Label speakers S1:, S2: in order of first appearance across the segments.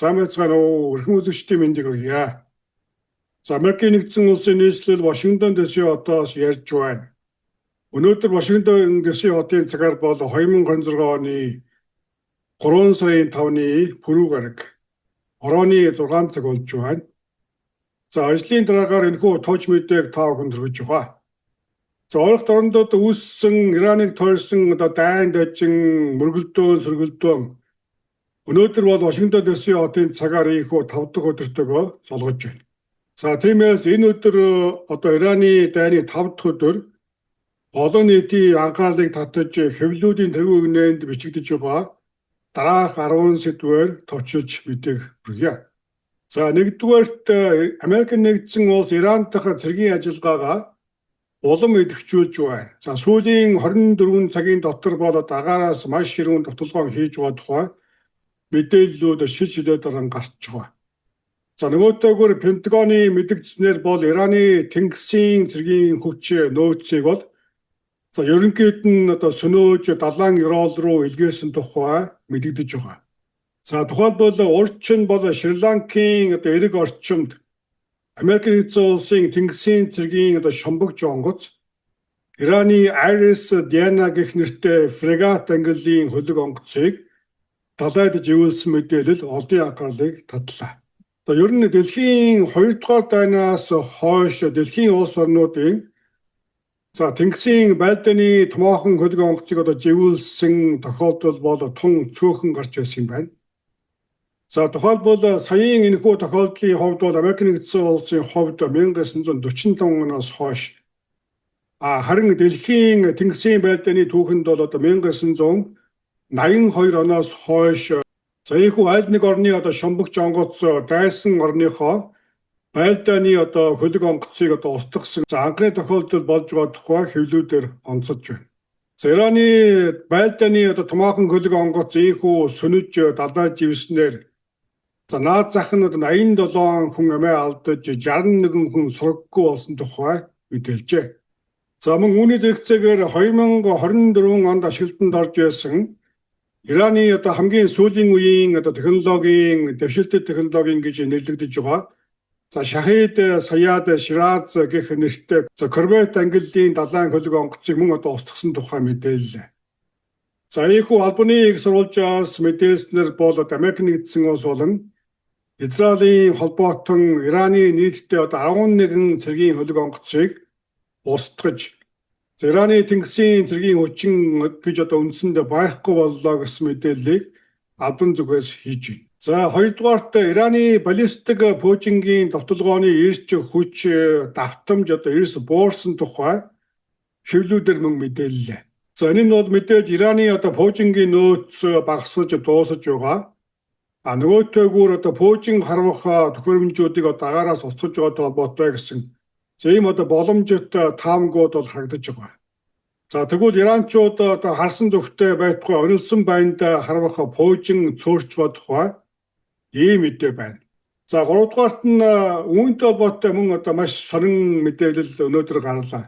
S1: Сайн байцгаана уу. Эрхэм үзэгчдийн мэндийг хүргье. За Америкийн нэгдсэн улсын нийслэл Вашингтон дэсийн хотоос ярьж байна. Өнөөдөр Вашингтон дэсийн хотын цагаар бол 2026 оны 3 сарын 5-ны пүрэв гараг. Орооны 6 цаг болж байна. За ажлын дараагаар энэхүү тооч мэдээг та бүхэнд хүргэж байгаа. За ойролт орондод үүссэн Ираныг тойрсон дайн дажин мөргөлдөөн сөргөлдөөн өнөөдөр бол Вашингтон дэсийн хотын цагаар ийхүү 5 дахь өдөртөөгөө солгож байна. За тиймээс энэ өдөр Ираны дайны 5 дахь өдөр олон нийтийн анхаарлыг татаж хэвлэлүүдийн тэргүүн үгнээнд бичигдэж байгаа дараах 10 сэдвээр товчилж мэдээг хүргье. За нэгдүгээрт Америк нэгдсэн улс Иран дахь цэргийн ажиллагаагаа улам идэвхжүүлж байна. За сүүлийн 24 цагийн дотор бол дагаараас маш ширүүн тогтолгоо хийж байгаа тухай мэдээллүүд шил шилээдээр гарч байгаа. За нөгөөтэйгөр Пентагоны мэдгдснээр бол Ираны тэнгисийн цэргийн хүч нөөцийг бол ерөнхийд нь сөнөөж далайн Ерол руу илгээсэн тухай мэдэгдэж байгаа. За тухайлбал урьдчилан бол Шри-Ланкийн эрэг орчимд Америк нэгдсэн улсын тэнгисийн цэргийн шомбогч онгоц Ираны Айрис Диана гэх нэртэй фрегат ангиллын хөлөг онгоцыг далайд живүүлсэн мэдээлэл олдын анхаарлыг татлаа. Ер нь дэлхийн 2 дугаар дайнаас хойш дэлхийн улс орнуудын тэнгисийн байлдааны томоохон хөлөг онгоцыг живүүлсэн тохиолдол бол тун цөөхөн гарч байсан юм байна. За тухайлбал саяын энэхүү тохиолдлын хувьд бол Америк нэгдсэн улсын хувьд 1945 оноос хойш харин дэлхийн тэнгисийн байлдааны түүхэнд бол 1982 оноос хойш ийхүү аль нэг орны шомбогч онгоц дайсан орныхоо байлдааны хөлөг онгоцыг устгасан анхны тохиолдол болж байгаа тухай хэвлэлүүдээр онцолж байна. Ираны байлдааны томоохон хөлөг онгоц ийхүү сөнөж далайд живснээр наад зах нь 87 хүн амиа алдаж 61 хүн сургаггүй болсон тухай мэдээлжээ. За мөн үүний зэрэгцээгээр 2024 онд ашиглалтанд орж байсан Ираны хамгийн сүүлийн үеийн технологийн дэвшилтэт технологийн гэж нэрлэгдэж байгаа. Шахид Саяд Шираз гэх нэртэй корвет ангиллын далайн хөлөг онгоцыг мөн устгасан тухай мэдээллээ. Ийхүү албаны их сурвалжаас мэдээлснээр бол Америк нэгдсэн улс болон Израилийн холбоотон Ираны нийтдээ 11 цэргийн хөлөг онгоцыг устгаж Ираны тэнгисийн цэргийн хүчин гэж үндсэндээ байхгүй боллоо гэсэн мэдээллийг албан зүгээс хийж байна. За хоёрдугаарт Ираны баллистик пуужингийн довтолгооны эрч хүч давтамж эрс буурсан тухай хэвлэлүүдээр мөн мэдээллээ. Энэ нь бол мэдээж Ираны пуужингийн нөөц багасгаж дуусаж байгаа. Нөгөөтэйгүүр пуужин харвах төхөөрөмжүүдийг агаараас устгаж байгаатай холбоотой гэсэн ийм боломжит таамгууд бол харагдаж байгаа. Тэгвэл иранчууд харсан зүгтээ байтугай онилсон байнд харвах пуужин цөөрч байгаа тухай ийм мэдээ байна. Гуравдугаарт нь үүнтэй холбоотой мөн маш сонин мэдээлэл өнөөдөр гарлаа.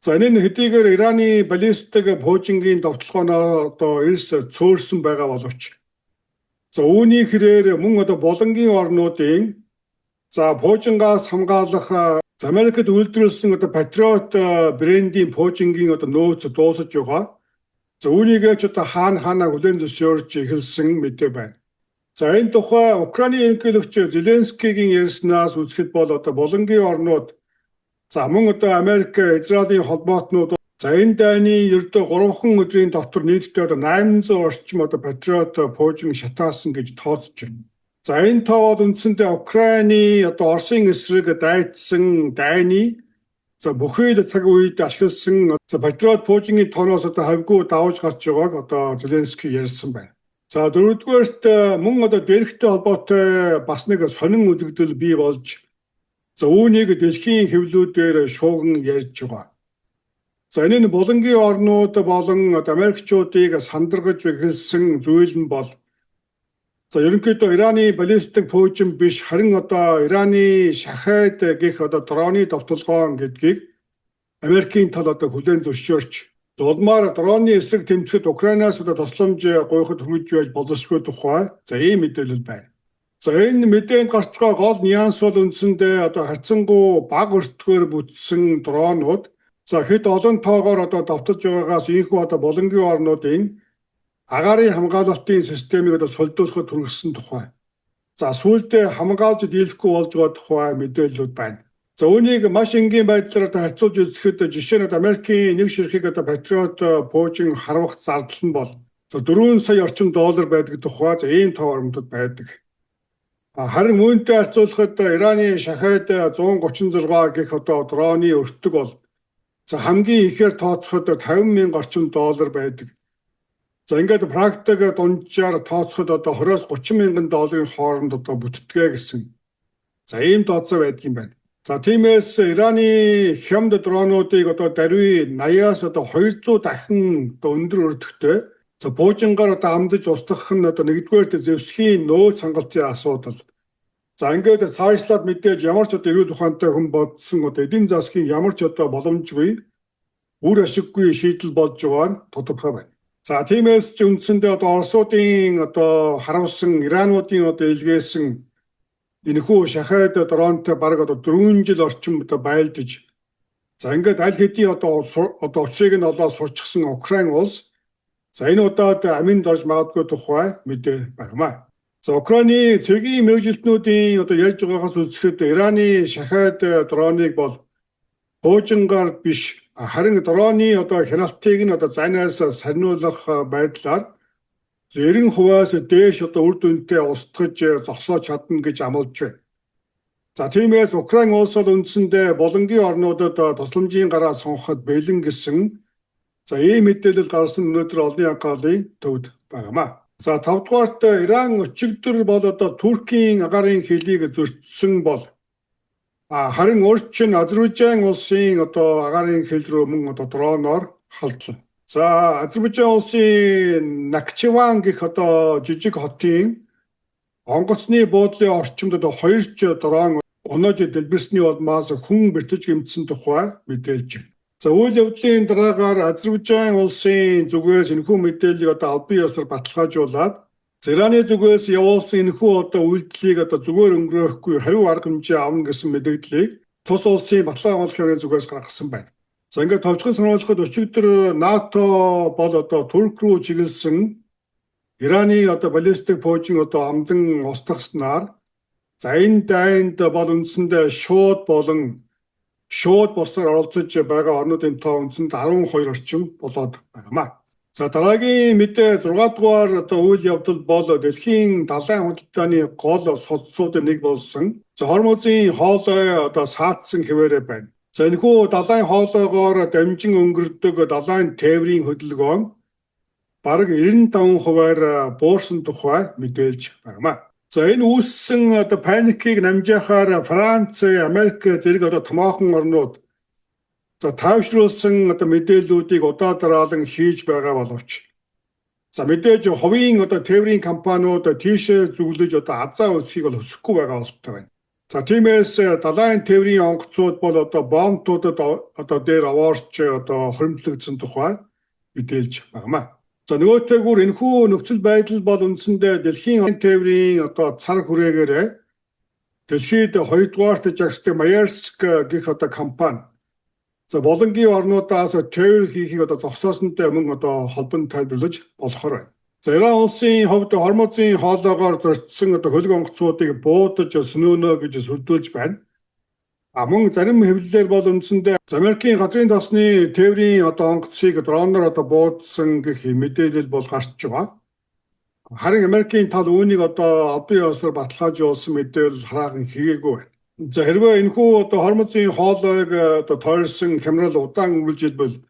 S1: Энэ нь хэдийгээр Ираны баллистик пуужингийн довтлогооноо эрс цөөрсөн байгаа боловч үүний хэрээр мөн болонгийн орнуудын пуужингаас хамгаалах Америкт үйлдвэрлэсэн Patriot брендийн пуужингийн нөөц дуусаж байгаа. Үүнийгээ хаана хүлээн зөвшөөрч эхэлсэн мэдээ байна. Энэ тухай Украины ерөнхийлөгч Зеленскигийн ярьснаас үзэхэд бол болонгийн орнууд мөн Америк, Израилийн холбоотнууд энэ дайны ердөө 3 өдрийн дотор нийтдээ 800 орчим Patriot пуужин шатаасан гэж тооцож байна. Энэ тоо бол үндсэндээ Украины Оросын эсрэг дайцсан дайны бүхий л цаг үед ашигласан Patriot пуужингийн тооноос хавьгүй давж гарч байгааг Зеленский ярьсан байна. Дөрөвдүгээрт мөн дээрхтэй холбоотой бас нэг сонин үзэгдэл бий болж үүнийг дэлхийн хэвлэлүүдээр шууган ярьж байгаа. Энэ нь болонгийн орнууд болон Америкчуудыг сандаргаж эхэлсэн зүйл нь бол ерөнхийдөө Ираны баллистик пуужин биш харин Ираны шахид гэх дроны довтолгоон гэдгийг Америкийн тал хүлээн зөвшөөрч улмаар дроны эсрэг тэмцэхэд Украинаас тусламж гуйхад хүргэж байж болзошгүй тухай ийм мэдээлэл байна. За энэ мэдээнд гарч байгаа гол нюанс бол үндсэндээ одоо харьцангуй бага өртгөөр бүтсэн дронууд за хэд олон тоогоор одоо давтаж байгаагаас ийхүү одоо боломжийн орнуудын агаарын хамгаалалтын системийг одоо солиулахад хүргэсэн тухай. За сүүлдээ хамгаалж дийлэхгүй болж байгаа тухай мэдээлэлүүд байна. За үүнийг маш энгийн байдлаар одоо харьцуулж үзэхэд жишээ нь Америкийн нэг ширхэг одоо Patriot Pooch-ын харвах зардал нь бол 4 сая орчим доллар байдаг тухай ийм тоо оромтод байдаг. Харин үүнтэй харьцуулахад Ираны шахаад 136 гэх одоо дроны өртөг бол за хамгийн ихээр тооцоход 50,000 орчим доллар байдаг. За ингээд практик дунджаар тооцоход одоо 20-с 30,000 долларын хооронд одоо бүтдэгэ гэсэн. За ийм тооцоо байдаг юм байна. За тиймээс Ираны хямд дронуудыг одоо даруй 80-аас одоо 200 дахин одоо өндөр өртөгтэй за буужингаар одоо амдаж устгах нь одоо нэгдүгээр зэвсгийн нөөц хангалтын асуудал. За ингээд цаашлаад мэдээж ямар ч одоо эрүүл ухаантай хүн бодсон одоо эдийн засгийн ямар ч одоо боломжгүй үр ашиггүй шийдэл болж байгаа нь тодорхой байна. За тиймээс ч үндсэндээ одоо Оросуудын одоо харамсан Ирануудын одоо илгээсэн энэхүү шахаад дронтой бараг одоо 4 жил орчим одоо байлдаж за ингээд аль хэдийн одоо учрыг нь олоод сурчсан Украин улс за энэ удаад аминд орж магадгүй тухай мэдээ багмаа. За Украины цэргийн мэргэжилтнүүдийн одоо ярьж байгаагаас үзэхэд Ираны шахаад дроныг бол буужингаар биш харин дроны одоо хяналтыг нь одоо занаас сарниулах байдлаар 90%-аас дээш одоо үр дүнтэй устгаж зогсоож чадна гэж амлаж байна. За тиймээс Украин улс бол үндсэндээ боломжийн орнуудад тусламжийн гараа сонгоход бэлэн гэсэн за ийм мэдээлэл гарсан өнөөдөр олонний анхаарлын төвд байнамаа. За 5 дугаарт Иран өчигдөр бол одоо Туркийн агаарын хилийг зөрчсөн бол харин өөрчлөн Азербайджан улсын одоо агаарын хил рүү мөн одоо дроноор халдлаа. За Азербайджан улсын Накчеван гэх одоо жижиг хотын онгоцны буудлын орчимд одоо 2 дрон онож дэлбэрсний улмаас хүн бэртэж гэмтсэн тухай мэдээлж байна. За үйл явдлын дараагаар Азербайджан улсын зүгээс энэхүү мэдээллийг одоо албан ёсоор баталгаажуулаад Ираны зүгээс явуулсан энэхүү одоо үйлдэлийг одоо зүгээр өнгөрөөхгүй хариу арга хэмжээ авна гэсэн мэдээллийг тус улсын баталгаа хамгаалах хаврын зүгээс гаргасан байна. За ингээд товчхон сануулхад өчигдөр НАТО бол одоо Турк руу чиглэсэн Ираны одоо баллистик пуужин одоо амдан устгаснаар за энэ дайнд бол үндсэндээ шууд босоор оролцож байгаа орнуудын тоо үндсэндээ 12 орчим болоод байнамаа. За дараагийн мэдээ 6 дугаар одоо үйл явдал бол дэлхийн далайн худалдааны гол судсуудын нэг болсон. За Хормузын хоолой одоо саатсан хэвээрээ байна. За энэхүү далайн хоолойгоор дамжин өнгөрдөг далайн тээврийн хөдөлгөөн бараг 95%-аар буурсан тухай мэдээлж байна. За энэ үүссэн одоо паникийг намжаахаар Франц, Америк зэрэг одоо томоохон орнууд за тайвшруулсан одоо мэдээллүүдийг удаа дараалан хийж байгаа боловч за мэдээж ховын одоо тээврийн компаниуд тийшээ зүглэж одоо азаа өсөхийг бол хүсэхгүй байгаа болтой байна. За тиймээс далайн тээврийн онгоцууд бол одоо бомбуудад одоо дээр аваарч одоо хоригдлогдсон тухай мэдээлж байна. За нөгөөтэйгүр энэхүү нөхцөл байдал бол үндсэндээ дэлхийн тээврийн одоо цар хүрээгээр дэлхийд 2 дугаарт жагсдаг Maersk гэх одоо компани за боломжийн орнуудаас тээвэр хийхийг одоо зогсоосонтой мөн одоо холбон тайлбарлаж болохоор байна. За Иран улсын хувьд Хормузын хоолойгоор зорчсон одоо хөлөг онгоцуудыг буудаж сөнөөнө гэж сүрдүүлж байна. Мөн зарим хэвлэлээр бол үндсэндээ Америкийн газрын тосны тээврийн одоо онгоцыг дроноор одоо буудсан гэх мэдээлэл бол гарч байгаа. Харин Америкийн тал үүнийг одоо албан ёсоор баталгаажуулсан мэдээлэл хараахан хийгээгүй байна. За хэрвээ энэхүү одоо Хормузын хоолойг одоо тойрсон хямрал удаан үргэлжилбэл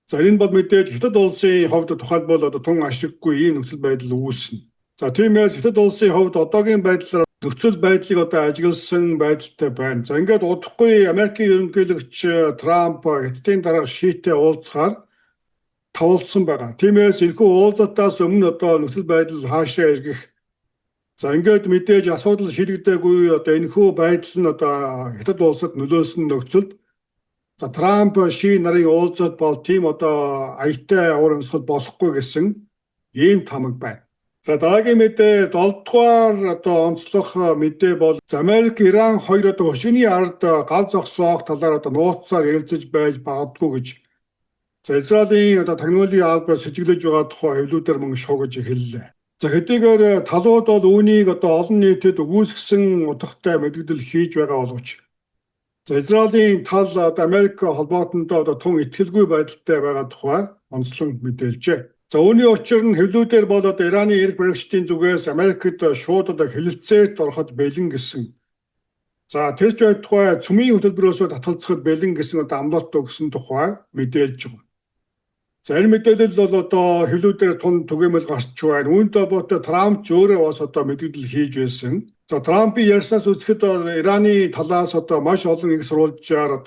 S1: за энэ бол мэдээж Хятад улсын хувьд тухайлбал одоо тун ашиггүй ийм нөхцөл байдал үүснэ. За тиймээс Хятад улсын хувьд одоогийн байдлаар нөхцөл байдлыг одоо ажигласан байдалтай байна. За ингээд удахгүй Америкийн ерөнхийлөгч Трамп Хятадын дарга Шитэй уулзахаар тавлсан байгаа. Тиймээс энэхүү уулзалтаас өмнө одоо нөхцөл байдал хаашаа эргэх за ингээд мэдээж асуудал шийдэгдээгүй одоо энэхүү байдал нь одоо Хятад улсад нөлөөсөн нөхцөлд за Трамп Ши нарын уулзалт бол тийм одоо аятай уур амьсгал болохгүй гэсэн ийм тамга байна. За дараагийн мэдээ 7 дугаар онцлог мэдээ бол Америк Иран хоёр өшигний ард гал зогсоох талаар нууцаар ярилцаж байж магадгүй гэж Израилийн тагнуулын албаар сэжиглэж байгаа тухай хэвлүүдээр мөн шуугиж эхэллээ. За хэдийгээр талууд бол үүнийг олон нийтэд өгүүлсэн утгатай мэдгдэл хийж байгаа боловч Израилийн тал Америк холбоотондоо тун итгэлгүй байдалтай байгаа тухай онцлон мэдээлжээ. За үүний учир нь хэвлүүдээр бол Ираны эрх баригчдын зүгээс Америкт шууд хэлэлцээрт ороход бэлэн гэсэн. За тэр ч тухай цөмийн хөтөлбөрөөс татгалзахад бэлэн гэсэн амлалт өгсөн тухай мэдээлж байгаа. За энэ мэдээлэл бол хэвлүүдээр тун түгээмэл гарч байна. Үүнтэй холбоотой Трамп ч өөрөө бас мэдээлэл хийж байсан. За Трампын ярьснаас үзэхэд Ираны талаас маш олон их сурвалжаар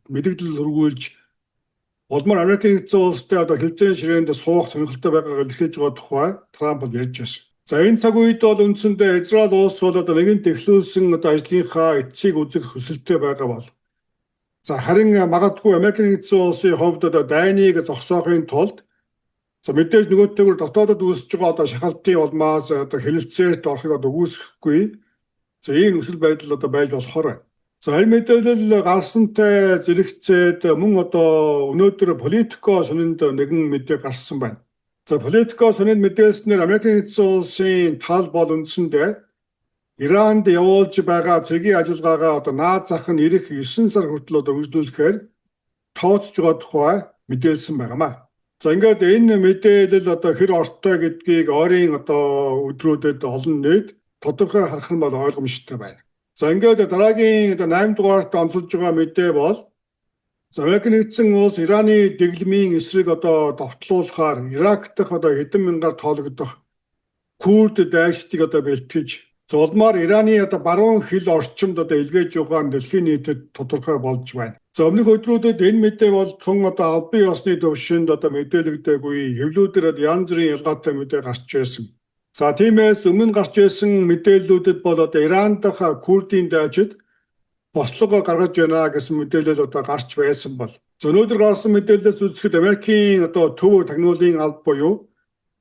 S1: мэдээлэл хөргүүлж улмаар Америкийн нэгдсэн улстай хэлцээний ширээнд суух сонирхолтой байгааг илэрхийлж байгаа тухай Трамп ярьж байсан. За энэ цаг үед бол үндсэндээ Израиль улс бол нэгэн тэглүүлсэн ажлынхаа эцсийг үзэх хүсэлтэй байгаа бол. За харин магадгүй Америкийн нэгдсэн улсын хувьд дайныг зогсоохын тулд мэдээж нөгөөтэйгүр дотоодод үүсэж байгаа шахалтын улмаас хэлэлцээрт орохыг үгүйсэхгүй. За ийм нөхцөл байдал байж болохоор байна. За энэ мэдээлэл гарсантай зэрэгцээд мөн өнөөдөр Политико сонинд нэгэн мэдээ гарсан байна. За Политико сонинд мэдээлснээр Америкийн нэгдсэн улсын тал бол үндсэндээ Иранд явуулж байгаа цэргийн ажиллагаагаа наад зах нь ирэх 9 сар хүртэл үргэлжлүүлэхээр тооцож байгаа тухай мэдээлсэн байнамаа. За ингээд энэ мэдээлэл хэр ортой гэдгийг ойрын өдрүүдэд олон нийт тодорхой харах нь бол ойлгомжтой байна. За ингээд дараагийн 8 дугаарт онцолж байгаа мэдээ бол Америкийн нэгдсэн улс Ираны дэглэмийн эсрэг довтлуулахаар Ирак дахь хэдэн мянгаар тоологдох Курд дайчдыг бэлтгэж улмаар Ираны баруун хил орчимд илгээж байгаа нь дэлхийн нийтэд тодорхой болж байна. За өмнөх өдрүүдэд энэ мэдээ бол тун албан ёсны төвшөнд мэдээлэгдээгүй хэвлүүдээр янз бүрийн ялгаатай мэдээ гарч байсан. За тиймээс өмнө гарч байсан мэдээллүүдэд бол Иран дахь Курдийн дайчид бослого гаргаж байна гэсэн мэдээлэл гарч байсан бол. Өнөөдөр гарсан мэдээлэлээс үзэхэд Америкийн төв тагнуулын алба буюу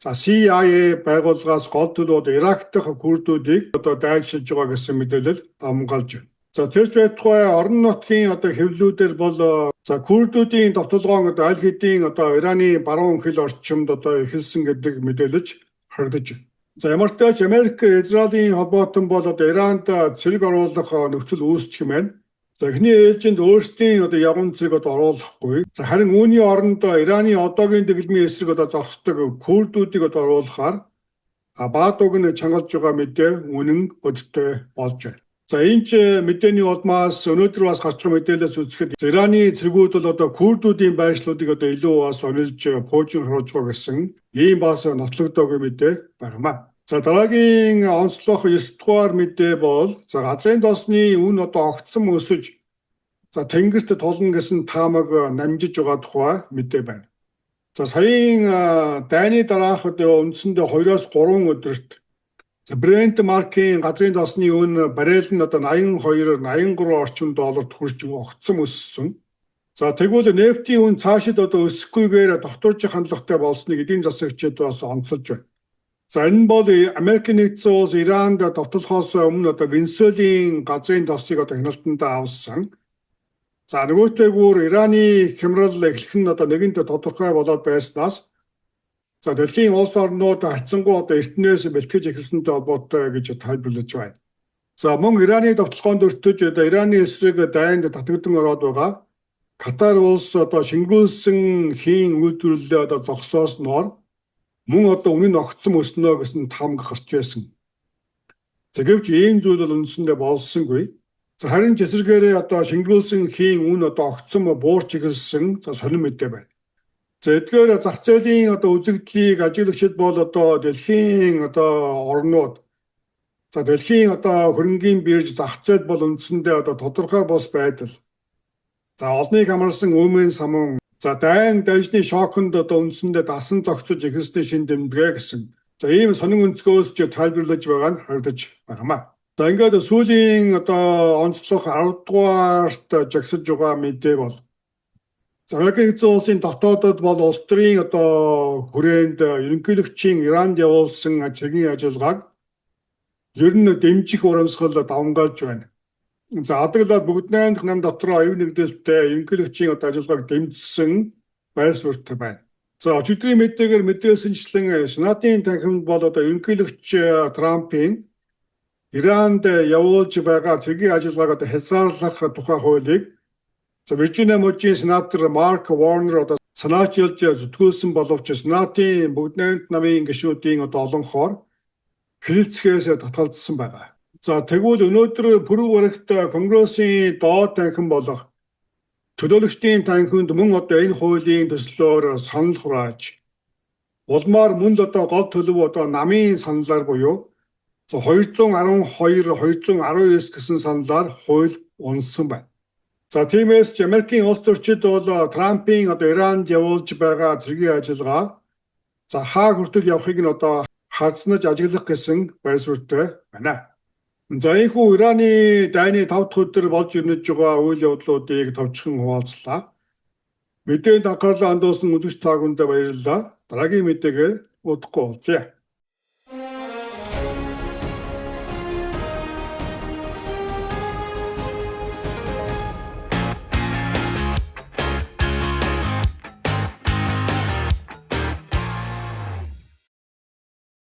S1: CIA байгууллагаас гол төлөв Ирак дахь Курдуудыг дайгшилж байгаа гэсэн мэдээлэл амгалж байна. За тэр ч байтугай орон нутгийн хэвлүүдээр бол Курдуудын довтлогоон аль хэдийн Ираны баруун хил орчимд эхэлсэн гэдэг мэдээлж харагдаж байна. За ямар ч тач Америк Израилийн холбоотон бол Иранд цэрэг оруулах нөхцөл үүсчих юм байна. Эхний ээлжинд өөрсдийн явган цэрэг оруулахгүй. Харин үүний оронд Ираны одоогийн дэглэмийн эсрэг зогсдог Курдуудыг оруулахаар Баатуг нь чангалж байгаа мэдээ үнэн бодиттой болж байна. За энэ ч мэдээний улмаас өнөөдөр бас гарч байгаа мэдээлэлээс үзэхэд Ираны цэргүүд бол Курдуудын байршлуудыг илүү бас онилж пуужин харуулж байгаа гэсэн ийм бас нотлогдоогүй мэдээ байна. За дараагийн онцлог 9 дугаар мэдээ бол газрын доосны үн огцом өсөж тэнгэрт тулна гэсэн таамаг намжиж байгаа тухай мэдээ байна. За саяын дайны дараах үндсэндээ 2-3 өдөрт Брент маркийн газрын доосны үн баррел нь 82-83 орчим долларт хүрч огцом өссөн. За тэгвэл нефтийн үн цаашид өсөхгүйгээр тогтворж хандлагатай болсныг эдийн засагчид бас онцолж байна. За энэ бол Америкийн нэгдсэн улс Иранд довтлохоос өмнө Венесуелийн газрын досыг хяналтандаа авсан. За нөгөөтэйгүр Ираны хямрал эхлэх нь нэгэнт тодорхой болоод байснаас дэлхийн улс орнууд харьцангуй эртнээс бэлтгэж эхэлсэнтэй холбоотой гэж тайлбарлаж байна. За мөн Ираны довтлохоонд өртөж Ираны эсрэг дайнд татагдсан ороод байгаа Катар улс шингүүлсэн хийн үйлдвэрлэлээ зогсоосноор мөн үнэн огцом өснө гэсэн таамаг гарч байсан. Тэгэвч ийм зүйл бол үндсэндээ болсонгүй. Харин жисэргээрээ шингүүлсэн хийн үн огцом буурч эхэлсэн сонин мэдээ байна. Эдгээр зах зээлийн үзэгдлийг ажиглагчид бол дэлхийн орнууд дэлхийн хөрөнгийн бирж зах зээл бол үндсэндээ тодорхой бос байдал. Олныг хамарсан өмнө самун дайн дайжны шоконд үндсэндээ дасан зогсож эхэлсний шин дэмбгэ гэсэн. Ийм сонин өнцгөөс тайлбарлаж байгаа нь харагдаж байна. Ингээд сүүлийн онцлог 10 дугаарт жагсаж байгаа мэдээ бол За Америкийн нэгдсэн улсын дотоодод бол улс төрийн одоо хүрээнд ерөнхийлөгчийн Иранд явуулсан цэргийн ажиллагааг ер нь дэмжих урамсгал давмгаалж байна. За адаглал бүгд найрамдах нам дотор оюун нэгдэлтэй ерөнхийлөгчийн одоо ажиллагааг дэмжсэн байр суурьтай байна. За өчигдрийн мэдээгээр мэдээлсэнчлэн Сенатын танхимд бол одоо ерөнхийлөгч Трампын Иранд явуулж байгаа цэргийн ажиллагааг одоо хязгаарлах тухай хуулийг Виржиниа мужийн сенатор Марк Warner одоо санаачилж зүтгүүлсэн боловч Сенатын бүгд найрамдах намын гишүүдийн одоо олонхоор хэлэлцгээс татгалзсан байгаа. За тэгвэл өнөөдөр пүрэв барагт Конгрессийн доод танхим болох төлөөлөгчдийн танхимд мөн одоо энэ хуулийн төслөөр санал хурааж улмаар мөн одоо гол төлөв одоо намын саналаар буюу 212-219 гэсэн саналаар хууль унсан байна. За тиймээс ч Америкийн улс төрчид бол Трампын одоо Иранд явуулж байгаа цэргийн ажиллагаа хаа хүртэл явахыг нь одоо хазнаж ажиглах гэсэн байр суурьтай байна. За энэхүү Ираны дайны 5 дахь өдөр болж ирнэж байгаа үйл явдлуудыг товчхон хуваалцлаа. Мэдээнд анхаарлаа хандуулсан үзэгч та бүхэнд баярлалаа. Дараагийн мэдээгээр удахгүй уулзъя.